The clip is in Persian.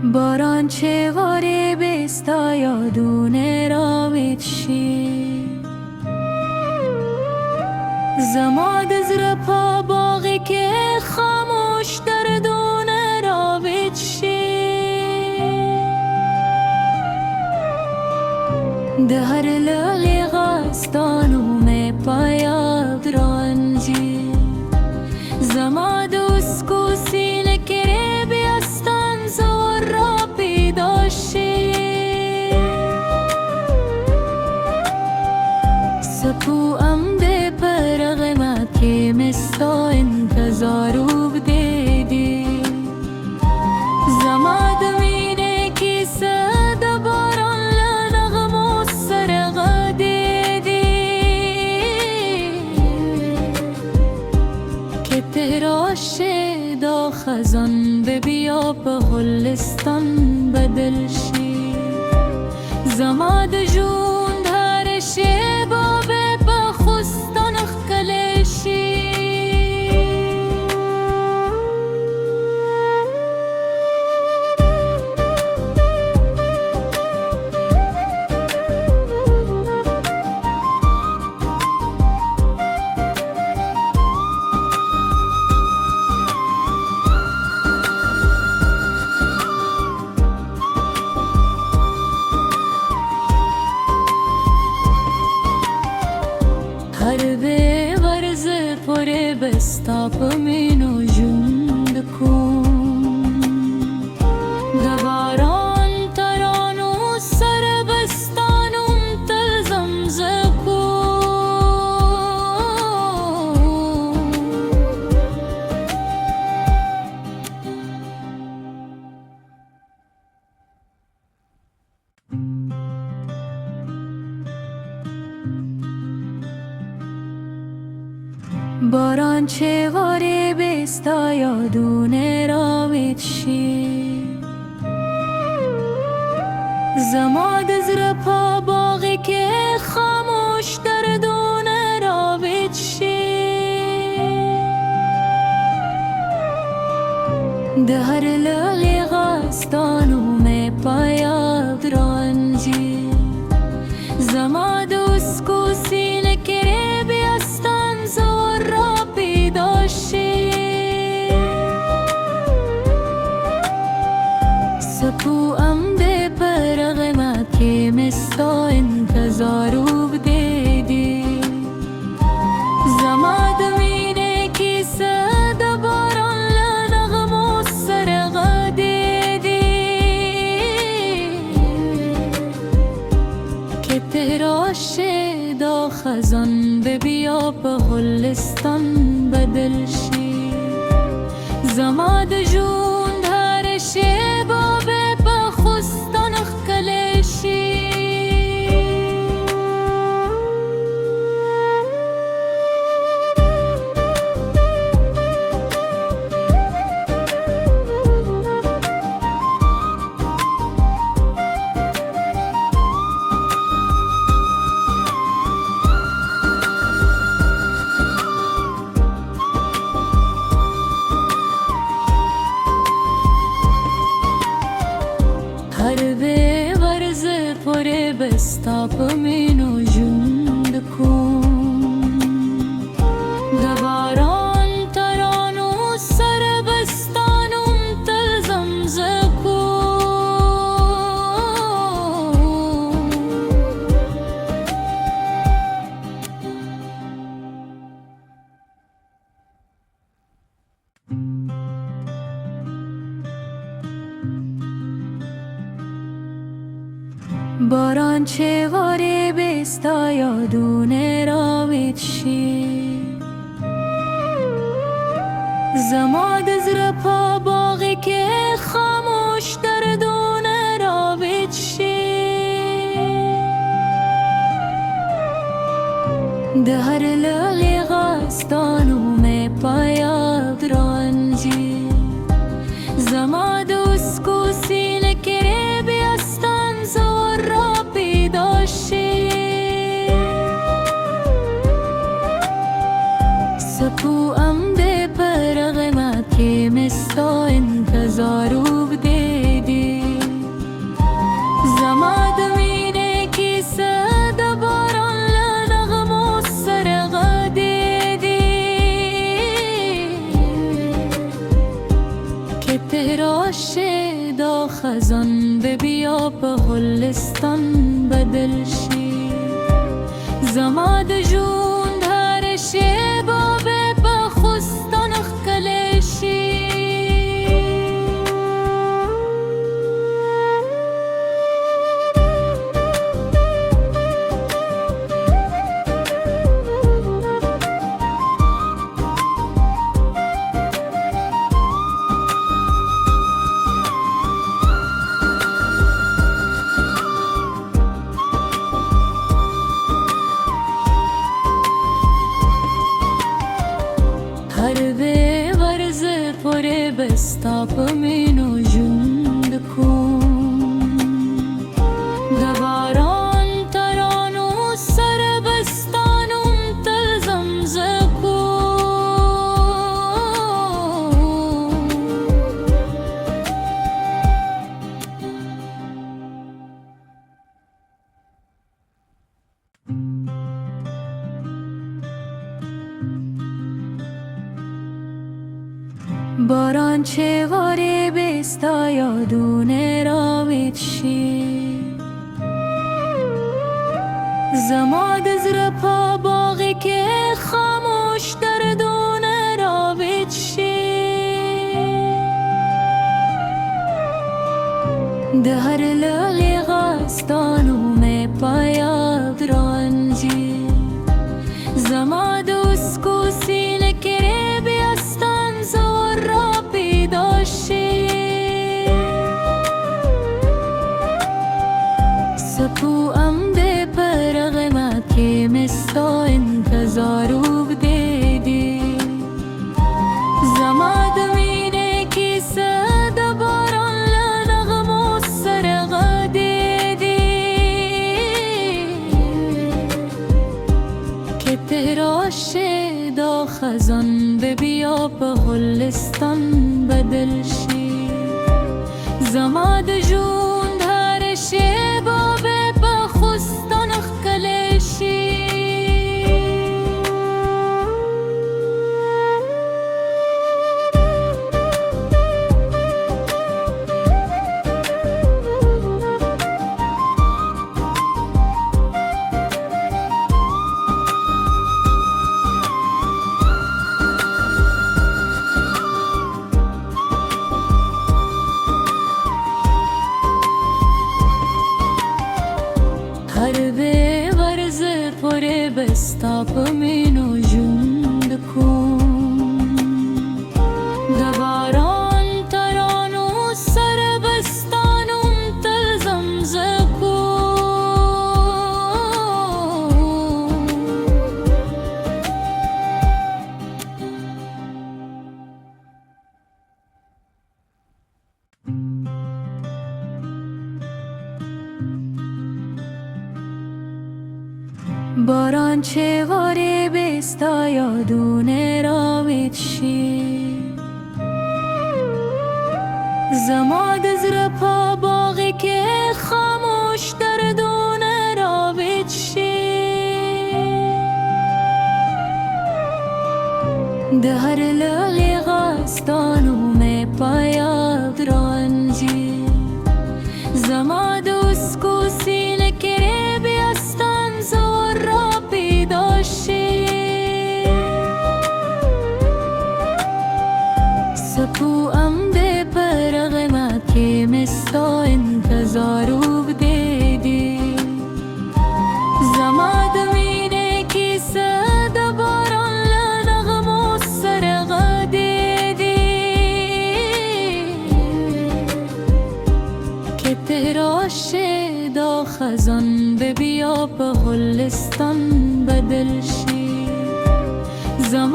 باران چه واره بستا یادونه را ویدشی زماد زر پا باقی که خاموش دردونه را ویدشی ده هر لغی غستانو می پایاب رانجی زماد اسکو سینه کره بیستان زور را پیداشی سپو ام ده پرغمت که مستا انتظارو بدیدی زماد مینه کی سد باران لنغمو سرغ دیدی که تراشه دا خزان ببیا به غلستان بدلشی زماد جون دارشه بابه بخستان اخکلشی هر به ورز پره بستا پمینو جند کن دواران ترانو سر بستانم تلزم زکن باران چه واره بستا یادونه را ویدشی زماد زر پا باقی که خاموش دردونه را ویدشی ده هر لغی غستانو می پایاب رانجی زماد اسکو سینه کره بیستان زور را پیداشی سپو ام ده پرغمت که مستا انتظارو بدیدی زماد مینه کی سد باران لنغمو سرغ دیدی که تراشه دا خزان ببیا به غلستان بدلشی زماد جون دارشه بابه بخستان اخکلشی هر به ورز پره بستا پمینو جند کن دواران ترانو سر بستانم تلزم زکن باران چه واره بستا یادونه را ویدشی زماد زر پا باقی که خاموش دردونه را ویدشی ده هر لغی غستانو می پایاب رانجی زماد اسکو سینه کره بیستان زور را پیداشی سپو ام ده پرغمت که مستا انتظارو بدیدی په هلستان بدل شي زما د ژوند هر شیبه به په خوستان ښکلی شي هر به ورځ پورې به ستا په مینو ژوند کوم د باران ترانو سره به ستا نوم تل زمزه باران چې وارې به ستا یادونه راویښ شي زما د زړه په باغ کې خاموش دردونه راویښ شي د هر لغې ستا نوم په یاد رانځي زما د اوښکو سینه کې بیا ستا انځور را پیدا شي سپوام دې په رغمه کې مې ستا انتظار اوږدې دي زما د مینې کیسه د باران له نغمو سره غږېدې که ته راشې دا خزان به بیا په هلستان بدل شي زما د ژوند هر شیبه به په خوستان ښکلی شي هر به ورځ پورې به ستا په مینو ژوند کوم د باران ترانو سره به ستا نوم تل زمزه باران چې وارې به ستا یادونه راویښ شي زما د زړه په باغ کې خاموش دردونه راویښ شي د هر لغې ستا نوم په یاد رانځي زما د اوښکو سینه کې بیا ستا انځور را پیدا شي سپوام دې په رغمه کې مې ستا انتظار اوږدې دي زما د مینې کیسه د باران له نغمو سره غږېدې که ته راشې دا خزان به بیا په هلستان بدل شي زما